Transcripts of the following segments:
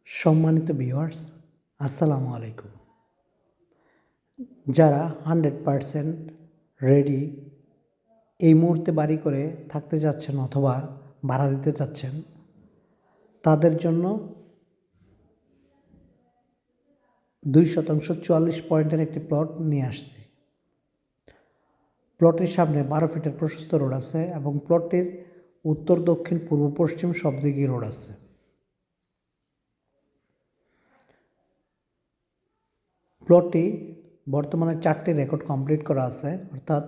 সম্মানিত ভিউয়ার্স, আসসালামু আলাইকুম। যারা 100% রেডি এই মুহূর্তে বাড়ি করে থাকতে যাচ্ছেন অথবা ভাড়া দিতে চাচ্ছেন, তাদের জন্য 2% 44 পয়েন্টের একটি প্লট নিয়ে আসছি। প্লটের সামনে 12 ফিটের প্রশস্ত রোড আছে এবং প্লটটির উত্তর, দক্ষিণ, পূর্ব, পশ্চিম সব দিকেই রোড আছে। প্লটটি বর্তমানে 4টি রেকর্ড কমপ্লিট করা আছে, অর্থাৎ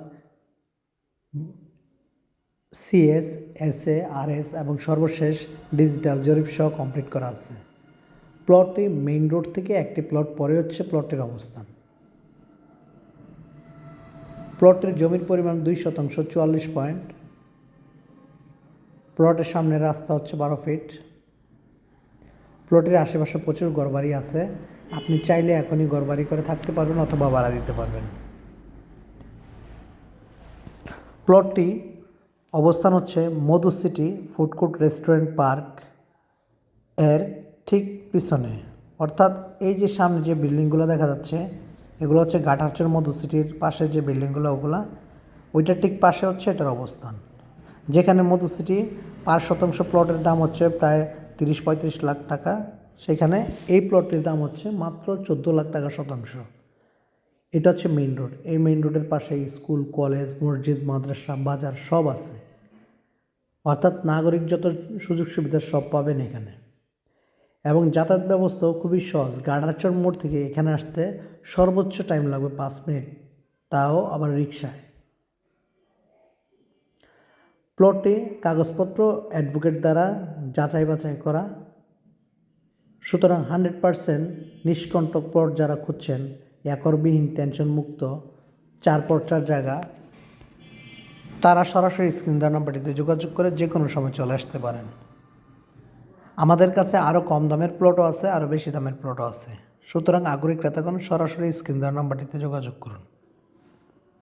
সিএস, এসএ, আরএস এবং সর্বশেষ ডিজিটাল জরিপ সহ কমপ্লিট করা আছে। প্লটটি মেইন রোড থেকে একটি প্লট পরে হচ্ছে প্লটটির অবস্থান। প্লটের জমির পরিমাণ 2% 44 পয়েন্ট। প্লটের সামনে রাস্তা হচ্ছে 12 ফিট। প্লটের আশেপাশে প্রচুর ঘরবাড়ি আছে, আপনি চাইলে এখনই ঘরবাড়ি করে থাকতে পারবেন অথবা ভাড়া দিতে পারবেন। প্লটটি অবস্থান হচ্ছে Madhu city food court restaurant park এর ঠিক পিছনে, অর্থাৎ এই যে সামনে যে বিল্ডিংগুলো দেখা যাচ্ছে এগুলো হচ্ছে গাটারচর মধু সিটির পাশে যে বিল্ডিংগুলো ওইটার ঠিক পাশে হচ্ছে এটার অবস্থান। যেখানে মধু সিটি 5% প্লটের দাম হচ্ছে প্রায় 30-35 লাখ টাকা, সেখানে এই প্লটটির দাম হচ্ছে মাত্র 14 লাখ টাকা শতাংশ। এটা হচ্ছে মেইন রোড। এই মেইন রোডের পাশে স্কুল, কলেজ, মসজিদ, মাদ্রাসা, বাজার সব আছে, অর্থাৎ নাগরিক যত সুযোগ সুবিধা সব পাবেন এখানে। এবং যাতায়াত ব্যবস্থাও খুবই সহজ। গাড়ারচর মোড় থেকে এখানে আসতে সর্বোচ্চ টাইম লাগবে 5 মিনিট, তাও আবার রিক্সায়। প্লটটি কাগজপত্র অ্যাডভোকেট দ্বারা যাচাই বাছাই করা, সুতরাং 100% নিষ্কণ্টক প্লট যারা খুঁজছেন, একরবিহীন, টেনশন মুক্ত, 4x4 জায়গা, তারা সরাসরি স্ক্রিন দেওয়া নাম্বারটিতে যোগাযোগ করে যে কোনো সময় চলে আসতে পারেন। আমাদের কাছে আরও কম দামের প্লটও আছে, আরও বেশি দামের প্লটও আছে, সুতরাং আগ্রহী ক্রেতাগণ সরাসরি স্ক্রিন দেওয়া নাম্বারটিতে যোগাযোগ করুন।